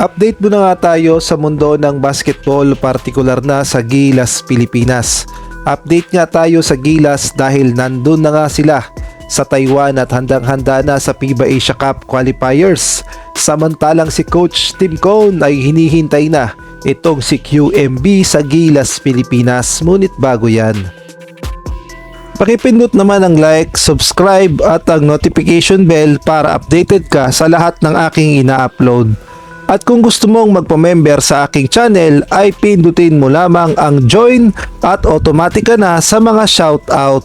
Update muna nga tayo sa mundo ng basketball, partikular na sa Gilas, Pilipinas. Update nga tayo sa Gilas dahil nandun na nga sila sa Taiwan at handang-handa na sa FIBA Asia Cup qualifiers. Samantalang si Coach Tim Cone ay hinihintay na itong si QMB sa Gilas, Pilipinas. Ngunit bago yan, pakipindot naman ang like, subscribe at ang notification bell para updated ka sa lahat ng aking ina-upload. At kung gusto mong magpa-member sa aking channel ay pindutin mo lamang ang join at automatic ka na sa mga shoutout.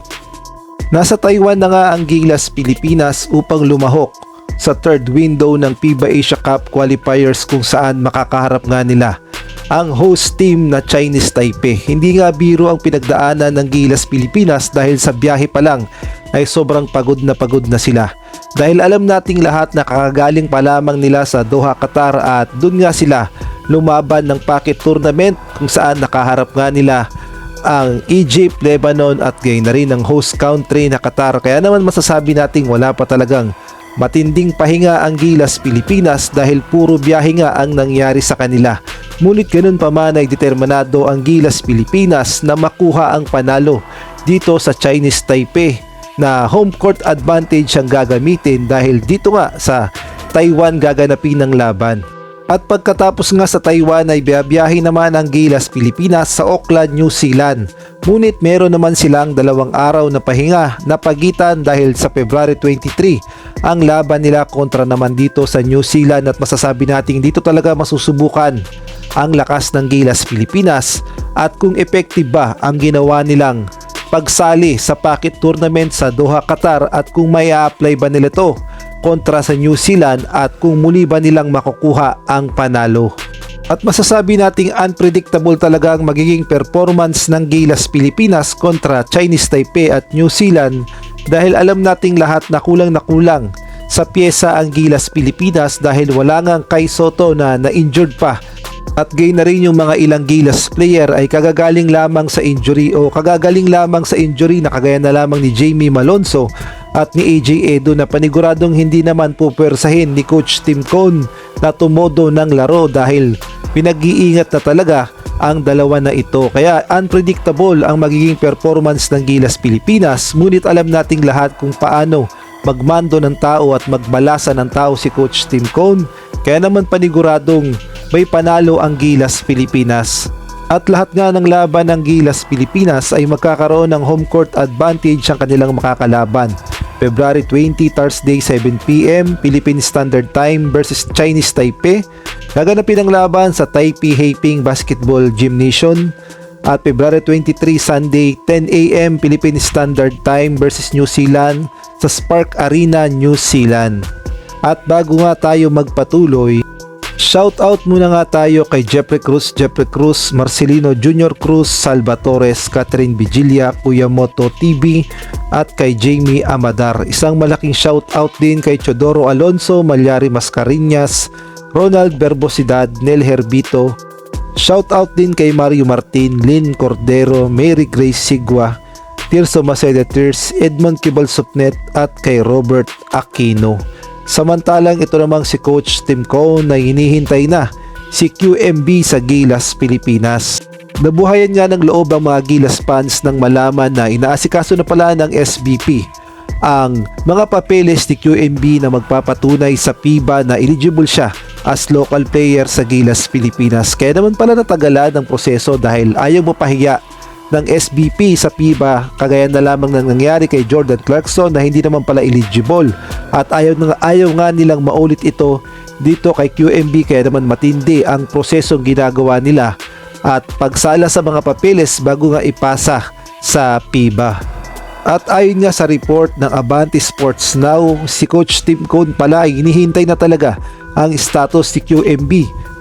Nasa Taiwan na nga ang Gilas, Pilipinas upang lumahok sa third window ng FIBA Asia Cup qualifiers kung saan makakaharap nga nila ang host team na Chinese Taipei. Hindi nga biro ang pinagdaanan ng Gilas, Pilipinas dahil sa biyahe pa lang ay sobrang pagod na sila. Dahil alam nating lahat na kakagaling pa lamang nila sa Doha, Qatar at dun nga sila lumaban ng pocket tournament kung saan nakaharap nga nila ang Egypt, Lebanon at gayon na rin ang host country na Qatar. Kaya naman masasabi nating wala pa talagang matinding pahinga ang Gilas, Pilipinas dahil puro biyahe nga ang nangyari sa kanila. Ngunit ganun pa man ay determinado ang Gilas, Pilipinas na makuha ang panalo dito sa Chinese Taipei na home court advantage ang gagamitin dahil dito nga sa Taiwan gaganapin ng laban. At pagkatapos nga sa Taiwan ay biyabiyahe naman ang Gilas, Pilipinas sa Auckland, New Zealand. Ngunit meron naman silang 2 araw na pahinga na pagitan dahil sa February 23 ang laban nila kontra naman dito sa New Zealand at masasabi nating dito talaga masusubukan ang lakas ng Gilas, Pilipinas at kung effective ba ang ginawa nilang pagsali sa pocket tournament sa Doha, Qatar at kung may a-apply ba nila to kontra sa New Zealand at kung muli ba nilang makukuha ang panalo. At masasabi nating unpredictable talaga ang magiging performance ng Gilas, Pilipinas kontra Chinese Taipei at New Zealand dahil alam nating lahat na kulang sa pyesa ang Gilas, Pilipinas dahil wala nga Kai Sotto na na-injured pa. At gayon na rin yung mga ilang Gilas player ay kagagaling lamang sa injury na kagaya na lamang ni Jamie Malonzo at ni AJ Edo na paniguradong hindi naman pupwersahin ni Coach Tim Cone na tumodo ng laro dahil pinag-iingat na talaga ang dalawa na ito. Kaya unpredictable ang magiging performance ng Gilas, Pilipinas, ngunit alam nating lahat kung paano magmando ng tao at magbalasa ng tao si Coach Tim Cone. Kaya naman paniguradong may panalo ang Gilas, Pilipinas. At lahat nga ng laban ng Gilas, Pilipinas ay magkakaroon ng home court advantage ang kanilang makakalaban. February 20, Thursday, 7 PM, Philippine Standard Time versus Chinese Taipei. Gaganapin ang laban sa Taipei Haiping Basketball Gymnasium. At February 23, Sunday, 10 AM, Philippine Standard Time versus New Zealand sa Spark Arena, New Zealand. At bago nga tayo magpatuloy, shoutout muna nga tayo kay Jeffrey Cruz, Marcelino Junior Cruz, Salvatores, Catherine Vigilia, Kuya Moto TV at kay Jamie Amadar. Isang malaking shoutout din kay Chodoro Alonso, Malyari Mascareñas, Ronald Verbosidad, Nel Herbito. Shoutout din kay Mario Martin, Lynn Cordero, Mary Grace Sigua, Tirso Maceda Tirs, Edmond Kibalsopnet at kay Robert Aquino. Samantalang ito namang si Coach Tim Cone na hinihintay na si QMB sa Gilas, Pilipinas. Nabuhayan nga ng loob ang mga Gilas fans nang malaman na inaasikaso na pala ng SBP ang mga papeles ni QMB na magpapatunay sa FIBA na eligible siya as local player sa Gilas, Pilipinas. Kaya naman pala natagalan ang proseso dahil ayaw mapahiya ng SBP sa FIBA kagaya na lamang ng nangyari kay Jordan Clarkson na hindi naman pala eligible at ayaw nga nilang maulit ito dito kay QMB. Kaya naman matindi ang prosesong ginagawa nila at pagsala sa mga papeles bago nga ipasa sa FIBA. At ayon nga sa report ng Abante Sports Now, si Coach Tim Cone pala ay hinihintay na talaga ang status ni QMB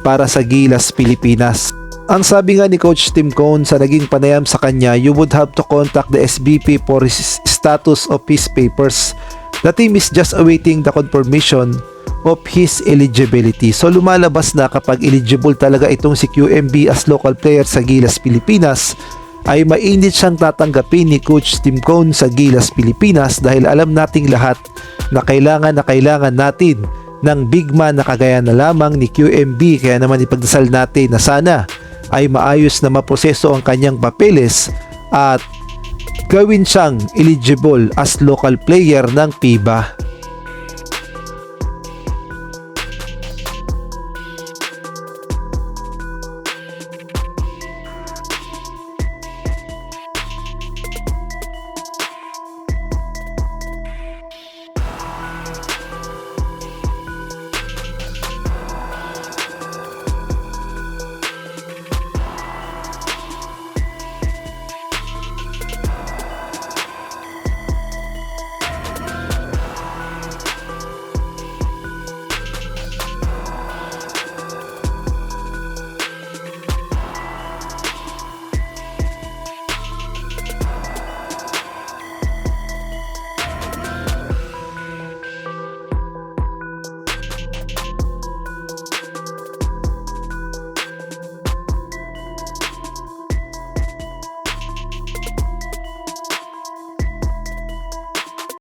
para sa Gilas, Pilipinas. Ang sabi nga ni Coach Tim Cone sa naging panayam sa kanya, you would have to contact the SBP for his status of his papers. The team is just awaiting the confirmation of his eligibility. So lumalabas na kapag eligible talaga itong si QMB as local player sa Gilas, Pilipinas, ay mainit siyang tatanggapin ni Coach Tim Cone sa Gilas, Pilipinas dahil alam nating lahat na kailangan natin ng big man na kagaya na lamang ni QMB. Kaya naman ipagdasal natin na sana ay maayos na maproseso ang kanyang papeles at gawin siyang eligible as local player ng FIBA.